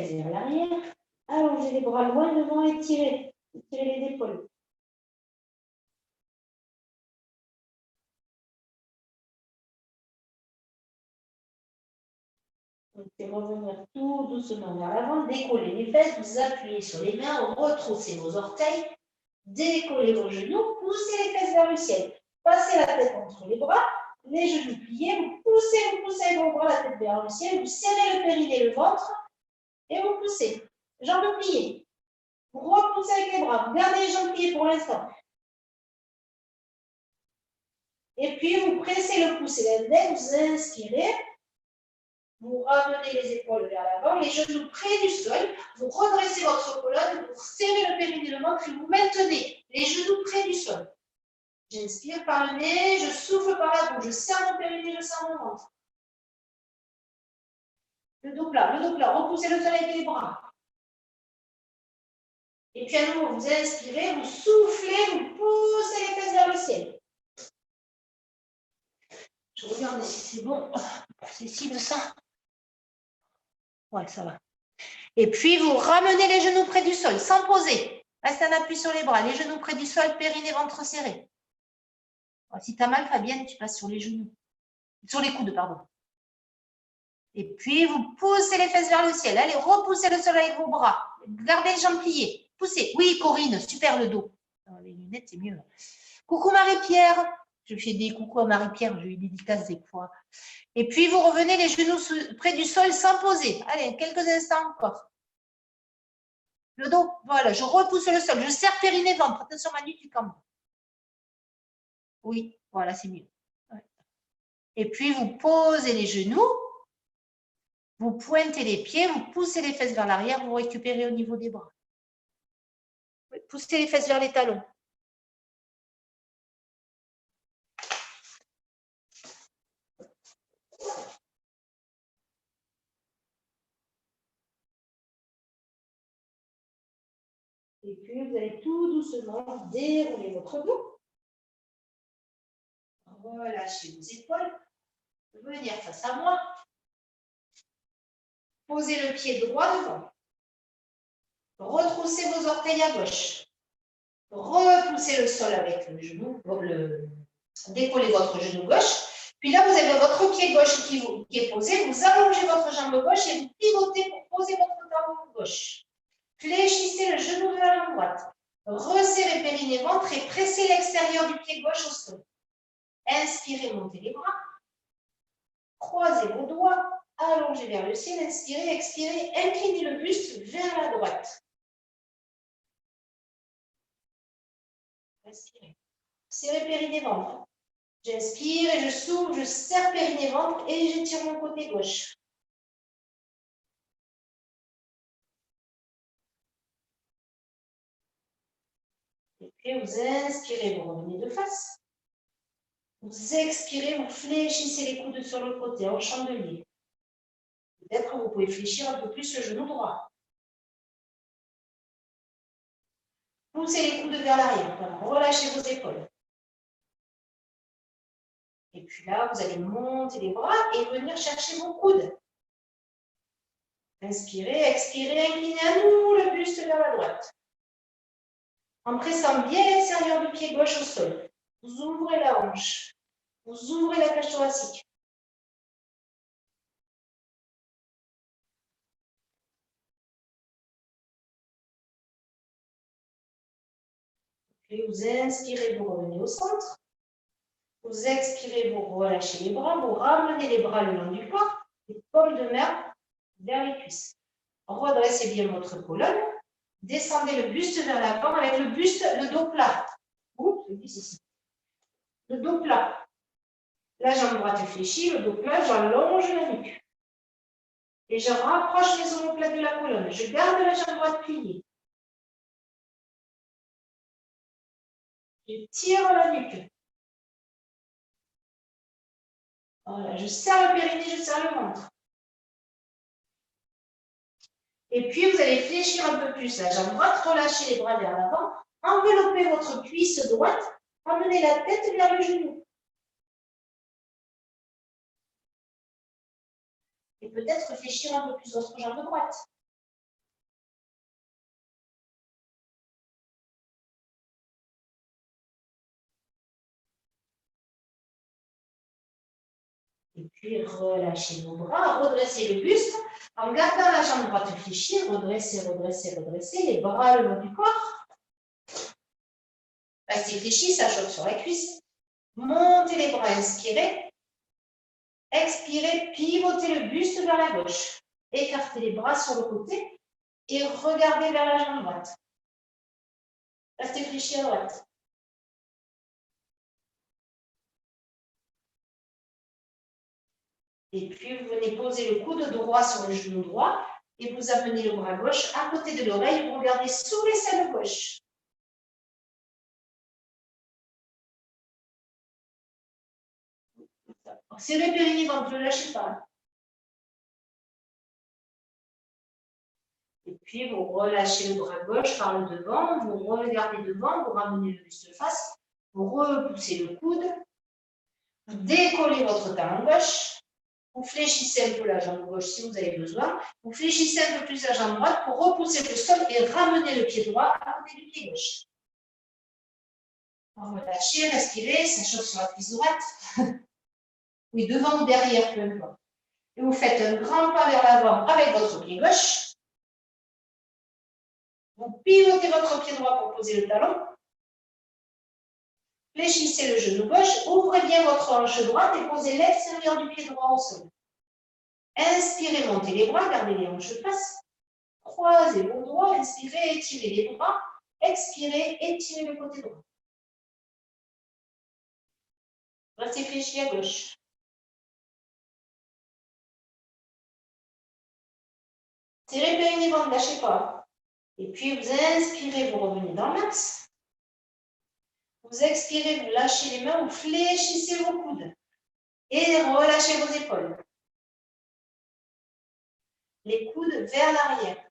vers l'arrière. Allongez les bras loin devant et tirez. Tirez les épaules. Donc, c'est revenir tout doucement vers l'avant. Décollez les fesses, vous appuyez sur les mains, retroussez vos orteils, décollez vos genoux, poussez les fesses vers le ciel. Passez la tête entre les bras, les genoux pliés, vous poussez avec vos bras la tête vers le ciel, vous serrez le périnée, le ventre, et vous poussez. Jambes pliées. Vous repoussez avec les bras, vous gardez les jambes pliées pour l'instant. Et puis, vous pressez le pouce et l'index, vous inspirez. Vous ramenez les épaules vers l'avant, les genoux près du sol. Vous redressez votre colonne, vous serrez le périnée, le ventre et vous maintenez les genoux près du sol. J'inspire par le nez, je souffle par la bouche, je serre mon périnée, je serre mon ventre. Le dos plat, repoussez le sol avec les bras. Et puis à nouveau, vous inspirez, vous soufflez, vous poussez les fesses vers le ciel. Je regarde si c'est bon. C'est ci de ça. Ouais, ça va. Et puis, vous ramenez les genoux près du sol, sans poser. Restez en appui sur les bras. Les genoux près du sol, périnée, ventre serré. Si tu as mal, Fabienne, tu passes sur les genoux. Sur les coudes, pardon. Et puis, vous poussez les fesses vers le ciel. Allez, repoussez le sol avec vos bras. Gardez les jambes pliées. Poussez. Oui, Corinne, super le dos. Les lunettes, c'est mieux. Coucou Marie-Pierre. Je fais des coucou à Marie-Pierre. Je lui dédicace des fois. Et puis, vous revenez les genoux près du sol sans poser. Allez, quelques instants encore. Le dos, voilà, je repousse le sol. Je serre périnée, ventre. Attention, Manu, tu cambre. Oui, voilà, c'est mieux. Ouais. Et puis, vous posez les genoux. Vous pointez les pieds, vous poussez les fesses vers l'arrière, vous récupérez au niveau des bras. Poussez les fesses vers les talons. Et puis, vous allez tout doucement dérouler votre dos. Relâchez vos épaules. Venir face à moi. Posez le pied droit devant. Retroussez vos orteils à gauche. Repoussez le sol avec le genou. Décollez votre genou gauche. Puis là, vous avez votre pied gauche qui est posé. Vous allongez votre jambe gauche et vous pivotez pour poser votre talon gauche. Fléchissez le genou de la jambe droite. Resserrez périnée, ventre et pressez l'extérieur du pied gauche au sol. Inspirez, montez les bras. Croisez vos doigts. Allongez vers le ciel. Inspirez, expirez. Inclinez le buste vers la droite. Inspirez. Serrez périnée, ventre. J'inspire et je souffle, je serre périnée, ventre et j'étire mon côté gauche. Et puis vous inspirez, vous revenez de face. Vous expirez, vous fléchissez les coudes sur le côté en chandelier. Peut-être que vous pouvez fléchir un peu plus le genou droit. Poussez les coudes vers l'arrière. Voilà. Relâchez vos épaules. Et puis là, vous allez monter les bras et venir chercher vos coudes. Inspirez, expirez, inclinez à nouveau le buste vers la droite. En pressant bien l'extérieur du pied gauche au sol. Vous ouvrez la hanche. Vous ouvrez la cage thoracique. Puis vous inspirez, vous revenez au centre. Vous expirez, vous relâchez les bras. Vous ramenez les bras le long du corps. Les paumes de main vers les cuisses. Redressez bien votre colonne. Descendez le buste vers l'avant avec le buste, le dos plat. Oups, ici. Le dos plat. La jambe droite est fléchie, le dos plat, j'allonge la nuque. Et je rapproche les omoplates de la colonne. Je garde la jambe droite pliée. Je tire la nuque. Voilà, je serre le périnée, je serre le ventre. Et puis, vous allez fléchir un peu plus la jambe droite, relâchez les bras vers l'avant, enveloppez votre cuisse droite, amenez la tête vers le genou. Et peut-être fléchir un peu plus votre jambe droite. Et puis, relâchez vos bras, redressez le buste. En gardant la jambe droite fléchie, redressez, redressez, redressez. Les bras le long du corps. Restez fléchi, ça choque sur la cuisse. Montez les bras, inspirez. Expirez, pivotez le buste vers la gauche. Écartez les bras sur le côté et regardez vers la jambe droite. Restez fléchi à droite. Et puis, vous venez poser le coude droit sur le genou droit et vous amenez le bras gauche à côté de l'oreille. Vous regardez sous l'aisselle gauche. Serrez le périnée ventre, ne lâchez pas. Et puis, vous relâchez le bras gauche par le devant, vous regardez devant, vous ramenez le buste face, vous repoussez le coude, vous décollez votre talon gauche, vous fléchissez un peu la jambe gauche si vous avez besoin, vous fléchissez un peu plus la jambe droite pour repousser le sol et ramener le pied droit à côté du pied gauche. Relâchez, respirez, ça chauffe sur la cuisse droite. Oui, devant ou derrière, peu importe. Et vous faites un grand pas vers l'avant avec votre pied gauche. Vous pivotez votre pied droit pour poser le talon. Fléchissez le genou gauche, ouvrez bien votre hanche droite et posez l'extérieur du pied droit au sol. Inspirez, montez les bras, gardez les hanches basses. Croisez vos doigts, inspirez, étirez les bras. Expirez, étirez le côté droit. Restez fléchi à gauche. Serrez le périnée, ne lâchez pas. Et puis vous inspirez, vous revenez dans l'axe. Vous expirez, vous lâchez les mains, vous fléchissez vos coudes. Et relâchez vos épaules. Les coudes vers l'arrière.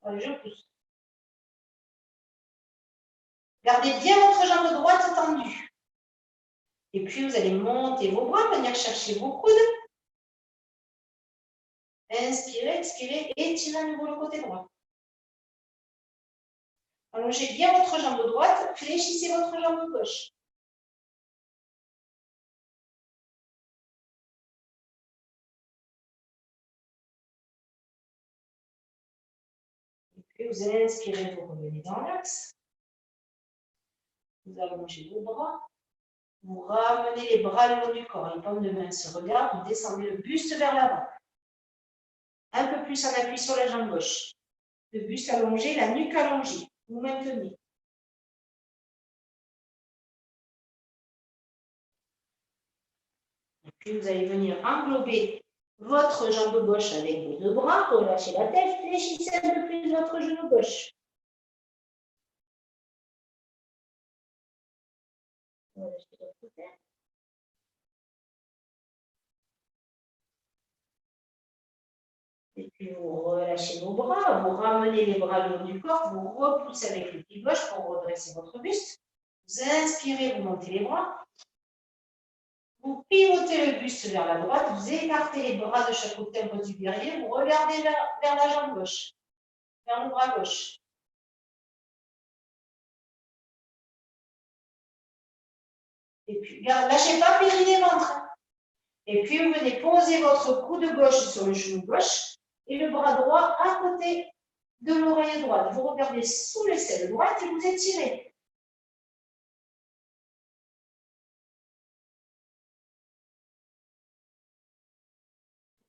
Je pousse. Gardez bien votre jambe droite tendue. Et puis, vous allez monter vos bras, venir chercher vos coudes. Inspirez, expirez, étirez à nouveau le côté droit. Allongez bien votre jambe droite, fléchissez votre jambe gauche. Et puis, vous inspirez, vous revenez dans l'axe. Vous allongez vos bras. Vous ramenez les bras le long du corps. Les paumes de main se regardent. Vous descendez le buste vers l'avant. Un peu plus en appui sur la jambe gauche. Le buste allongé, la nuque allongée. Vous maintenez. Et puis, vous allez venir englober votre jambe gauche avec vos deux bras. Relâchez la tête. Fléchissez un peu plus votre genou gauche. Relâchez votre tête. Et puis, vous relâchez vos bras. Vous ramenez les bras le long du corps. Vous repoussez avec le pied gauche pour redresser votre buste. Vous inspirez, vous montez les bras. Vous pivotez le buste vers la droite, vous écartez les bras de chaque côté un peu du guerrier, vous regardez vers la jambe gauche, vers le bras gauche. Et puis, lâchez pas, périnée ventre. Et puis, vous venez poser votre coude gauche sur le genou gauche et le bras droit à côté de l'oreille droite. Vous regardez sous l'aisselle droite et vous étirez.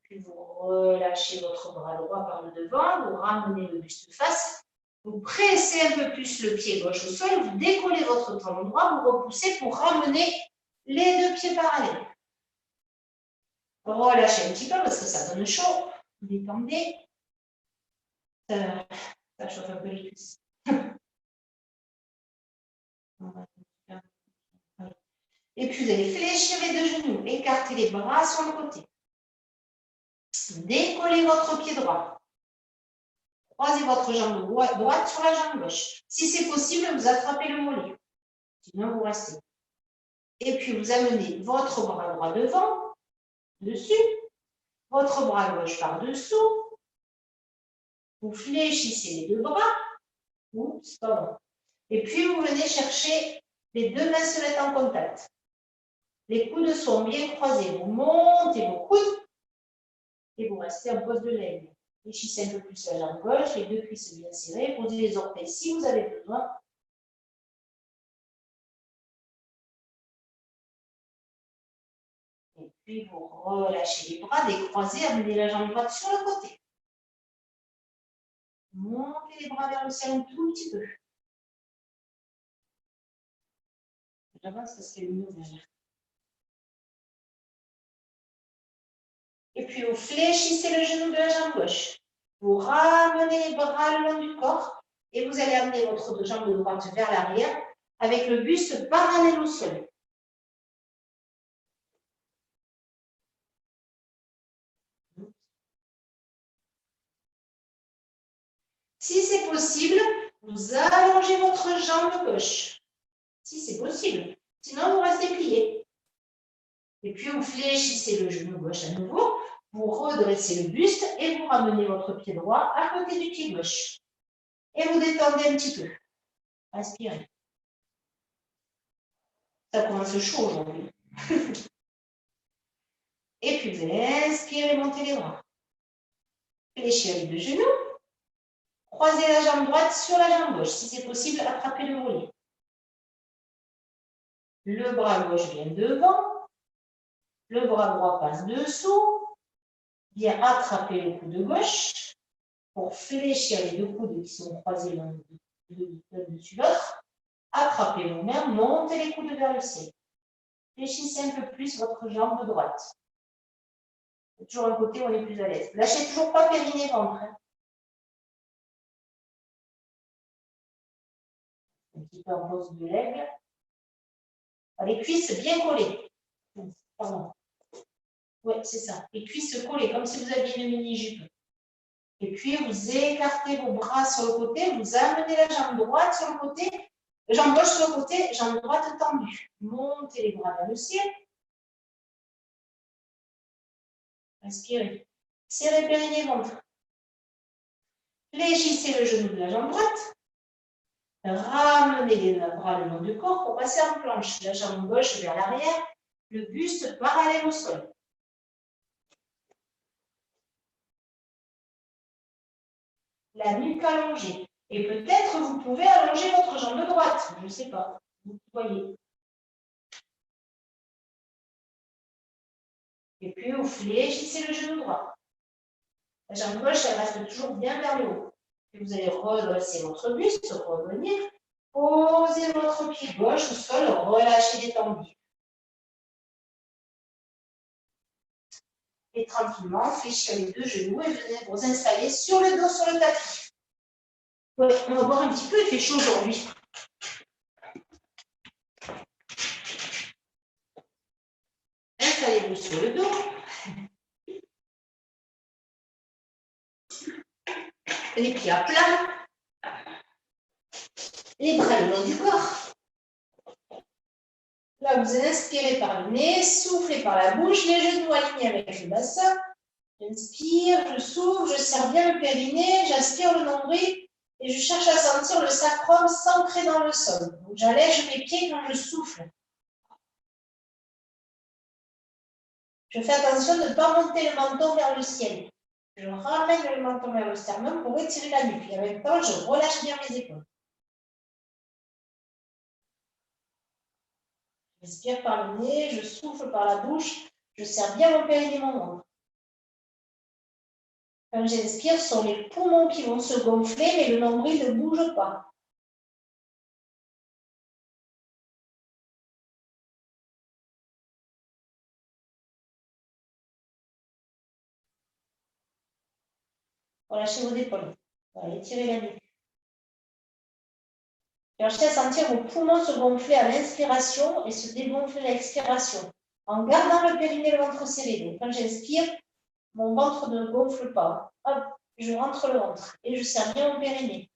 Puis vous relâchez votre bras droit par le devant, vous ramenez le buste face, vous pressez un peu plus le pied gauche au sol, vous décollez votre talon droit, vous repoussez pour ramener les deux pieds parallèles. Relâchez un petit peu parce que ça donne chaud. Détendez. Ça chauffe un peu les cuisses. Et puis vous allez fléchir les deux genoux, écarter les bras sur le côté. Décollez votre pied droit. Croisez votre jambe droite sur la jambe gauche. Si c'est possible, vous attrapez le mollet. Sinon, vous restez. Et puis, vous amenez votre bras droit devant, dessus, votre bras gauche par-dessous. Vous fléchissez les deux bras. Oups, pardon. Et puis, vous venez chercher les deux mains se mettent en contact. Les coudes sont bien croisés. Vous montez vos coudes et vous restez en pose de l'aigle. Fléchissez un peu plus la jambe gauche, les deux cuisses bien serrées. Posez les orteils si vous avez besoin. Et puis vous relâchez les bras, décroisez, amenez la jambe droite sur le côté. Montez les bras vers le ciel un tout petit peu. J'avance parce qu'il y a une derrière. Et puis vous fléchissez le genou de la jambe gauche. Vous ramenez les bras le long du corps et vous allez amener votre jambe droite vers l'arrière avec le buste parallèle au sol. Si c'est possible, vous allongez votre jambe gauche. Si c'est possible. Sinon, vous restez plié. Et puis, vous fléchissez le genou gauche à nouveau. Vous redressez le buste et vous ramenez votre pied droit à côté du pied gauche. Et vous détendez un petit peu. Inspirez. Ça commence chaud aujourd'hui. Et puis, vous allez inspirer, monter les bras. Fléchir les deux genoux. Croisez la jambe droite sur la jambe gauche. Si c'est possible, attrapez le volet. Le bras gauche vient devant. Le bras droit passe dessous. Bien attraper le coude gauche pour fléchir les deux coudes qui sont croisés l'un dessus l'autre. Attrapez vos mains, montez les coudes vers le ciel. Fléchissez un peu plus votre jambe droite. C'est toujours un côté où on est plus à l'aise. Lâchez toujours pas périnée ventre. Un petit peu en pose de l'aigle. Les cuisses bien collées. Pardon. Oui, c'est ça. Les cuisses collées, comme si vous aviez une mini-jupe. Et puis, vous écartez vos bras sur le côté, vous amenez la jambe droite sur le côté, jambe gauche sur le côté, jambe droite tendue. Montez les bras vers le ciel. Inspirez. Serrez périnée ventre. Fléchissez le genou de la jambe droite. Ramenez les bras le long du corps pour passer en planche. La jambe gauche vers l'arrière, le buste parallèle au sol. La nuque allongée. Et peut-être vous pouvez allonger votre jambe droite. Je ne sais pas. Vous voyez. Et puis vous fléchissez le genou droit. La jambe gauche, elle reste toujours bien vers le haut. Puis vous allez redresser votre buste, revenir. Posez votre pied gauche au sol, relâchez, détendez. Et tranquillement, fléchir les deux genoux et venez vous installer sur le dos, sur le tapis. Ouais, on va boire un petit peu, il fait chaud aujourd'hui. Installez-vous sur le dos. Les pieds à plat. Les bras le long du corps. Là, vous inspirez par le nez, soufflez par la bouche, les genoux alignés avec le bassin. J'inspire, je souffle, je serre bien le périnée, j'aspire le nombril et je cherche à sentir le sacrum s'ancrer dans le sol. Donc, j'allège mes pieds quand je souffle. Je fais attention de ne pas monter le menton vers le ciel. Je ramène le menton vers le sternum pour étirer la nuque. Et en même temps, je relâche bien mes épaules. J'inspire par le nez, je souffle par la bouche, je serre bien mon périnée, mon ventre. Quand j'inspire, ce sont les poumons qui vont se gonfler, mais le nombril ne bouge pas. Relâchez vos épaules. Voilà, étirez la nuque. Cherchez à sentir vos poumons se gonfler à l'inspiration et se dégonfler à l'expiration, en gardant le périnée et le ventre serré. Donc, quand j'inspire, mon ventre ne gonfle pas. Hop, je rentre le ventre et je serre bien mon périnée.